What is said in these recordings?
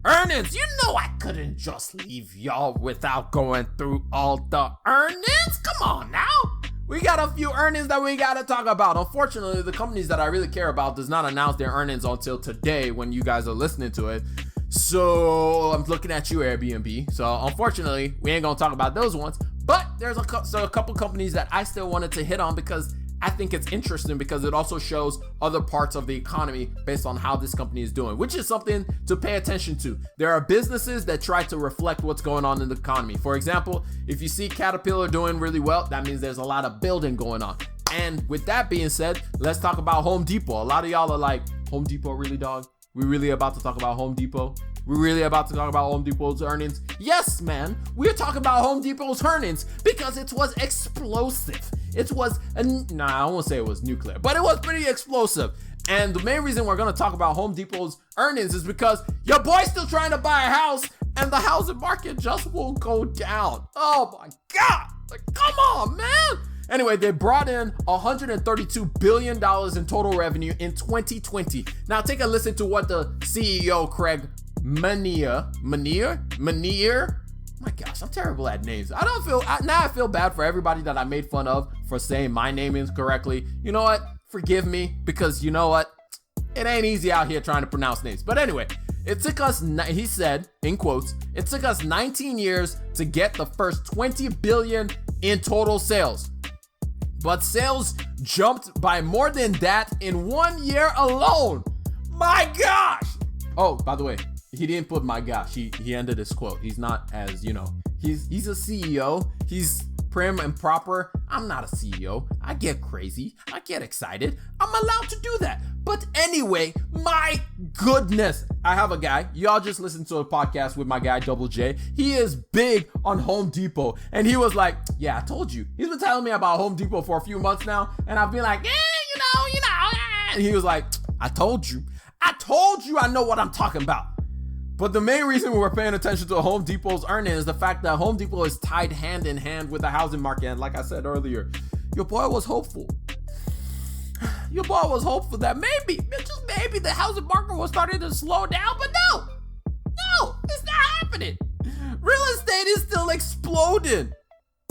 earnings. You know I couldn't just leave y'all without going through all the earnings. Come on now. We got a few earnings that we got to talk about. Unfortunately, the companies that I really care about does not announce their earnings until today when you guys are listening to it. So I'm looking at you, Airbnb. So unfortunately, we ain't going to talk about those ones. But there's a couple companies that I still wanted to hit on because I think it's interesting because it also shows other parts of the economy based on how this company is doing, which is something to pay attention to. There are businesses that try to reflect what's going on in the economy. For example, if you see Caterpillar doing really well, that means there's a lot of building going on. And with that being said, let's talk about Home Depot. A lot of y'all are like, Home Depot, really, dog? We really about to talk about Home Depot? We're really about to talk about Home Depot's earnings? Yes, man. We're talking about Home Depot's earnings because it was explosive. It was, I won't say it was nuclear, but it was pretty explosive. And the main reason we're going to talk about Home Depot's earnings is because your boy's still trying to buy a house and the housing market just won't go down. Oh my God. Like, come on, man. Anyway, they brought in $132 billion in total revenue in 2020. Now take a listen to what the CEO Craig Menear. My gosh, I'm terrible at names. I feel bad for everybody that I made fun of for saying my name incorrectly. You know what? Forgive me, because you know what? It ain't easy out here trying to pronounce names. But anyway, it took us, he said, in quotes, it took us 19 years to get the first 20 billion in total sales. But sales jumped by more than that in 1 year alone. My gosh. Oh, by the way, he didn't put my gosh. He ended his quote. He's not as, he's a CEO. He's prim and proper. I'm not a CEO. I get crazy. I get excited. I'm allowed to do that. But anyway, my goodness. I have a guy. Y'all just listened to a podcast with my guy, Double J. He is big on Home Depot. And he was like, yeah, I told you. He's been telling me about Home Depot for a few months now. And I've been like, you know. And he was like, I told you I know what I'm talking about. But the main reason we're paying attention to Home Depot's earnings is the fact that Home Depot is tied hand in hand with the housing market. And like I said earlier, your boy was hopeful. Your boy was hopeful that maybe, just maybe, the housing market was starting to slow down. But no, it's not happening. Real estate is still exploding.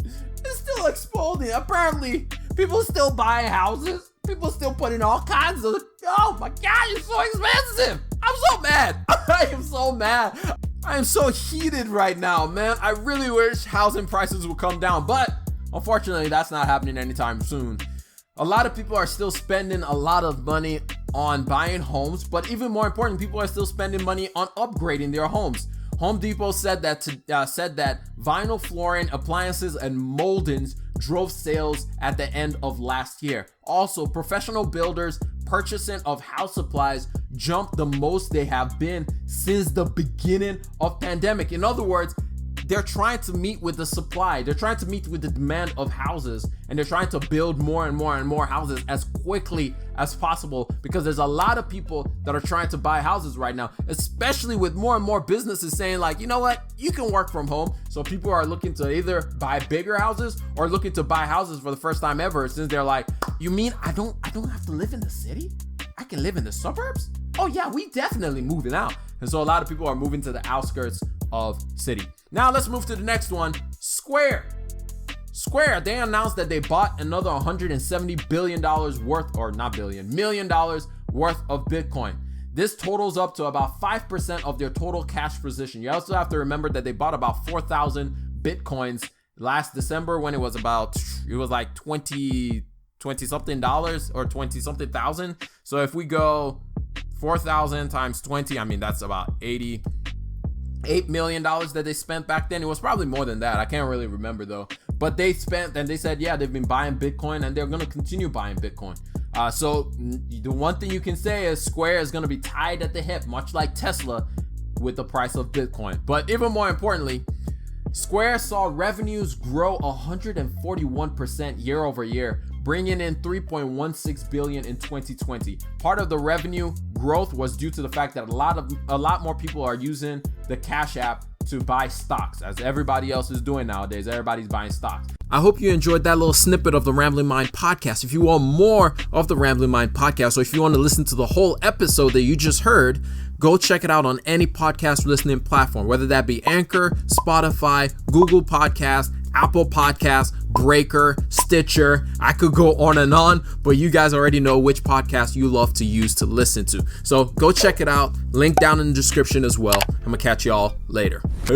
It's still exploding. Apparently, people still buy houses. People still put in all kinds of, oh my God, it's so expensive. I'm so mad. I am so mad. I am so heated right now, man. I really wish housing prices would come down, but unfortunately, that's not happening anytime soon. A lot of people are still spending a lot of money on buying homes, but even more important, people are still spending money on upgrading their homes. Home Depot said that vinyl flooring, appliances, and moldings drove sales at the end of last year. Also, professional builders purchasing of house supplies jumped the most they have been since the beginning of pandemic. In other words, they're trying to meet with the supply. They're trying to meet with the demand of houses, and they're trying to build more and more and more houses as quickly as possible because there's a lot of people that are trying to buy houses right now, especially with more and more businesses saying like, you know what, you can work from home. So people are looking to either buy bigger houses or looking to buy houses for the first time ever, since they're like, you mean I don't have to live in the city? I can live in the suburbs? Oh yeah, we definitely moving out. And so a lot of people are moving to the outskirts of city. Now let's move to the next one. Square, they announced that they bought another $170 billion worth, or not billion, $1 million worth of Bitcoin. This totals up to about 5% of their total cash position. You also have to remember that they bought about 4,000 Bitcoins last December when it was like 20 something dollars or 20 something thousand. So if we go 4,000 times 20, I mean, that's about $8 million that they spent back then. It was probably more than that. I can't really remember though. But they spent, and they said, yeah, they've been buying Bitcoin and they're going to continue buying Bitcoin. So the one thing you can say is Square is going to be tied at the hip, much like Tesla, with the price of Bitcoin. But even more importantly, Square saw revenues grow 141% year over year, bringing in $3.16 billion in 2020. Part of the revenue growth was due to the fact that a lot more people are using the Cash App to buy stocks, as everybody else is doing nowadays. Everybody's buying stocks. I hope you enjoyed that little snippet of the Rambling Mind podcast. If you want more of the Rambling Mind podcast, or if you want to listen to the whole episode that you just heard, go check it out on any podcast listening platform, whether that be Anchor, Spotify, Google Podcast, Apple Podcasts, Breaker, Stitcher. I could go on, but you guys already know which podcast you love to use to listen to. So go check it out. Link down in the description as well. I'm gonna catch y'all later.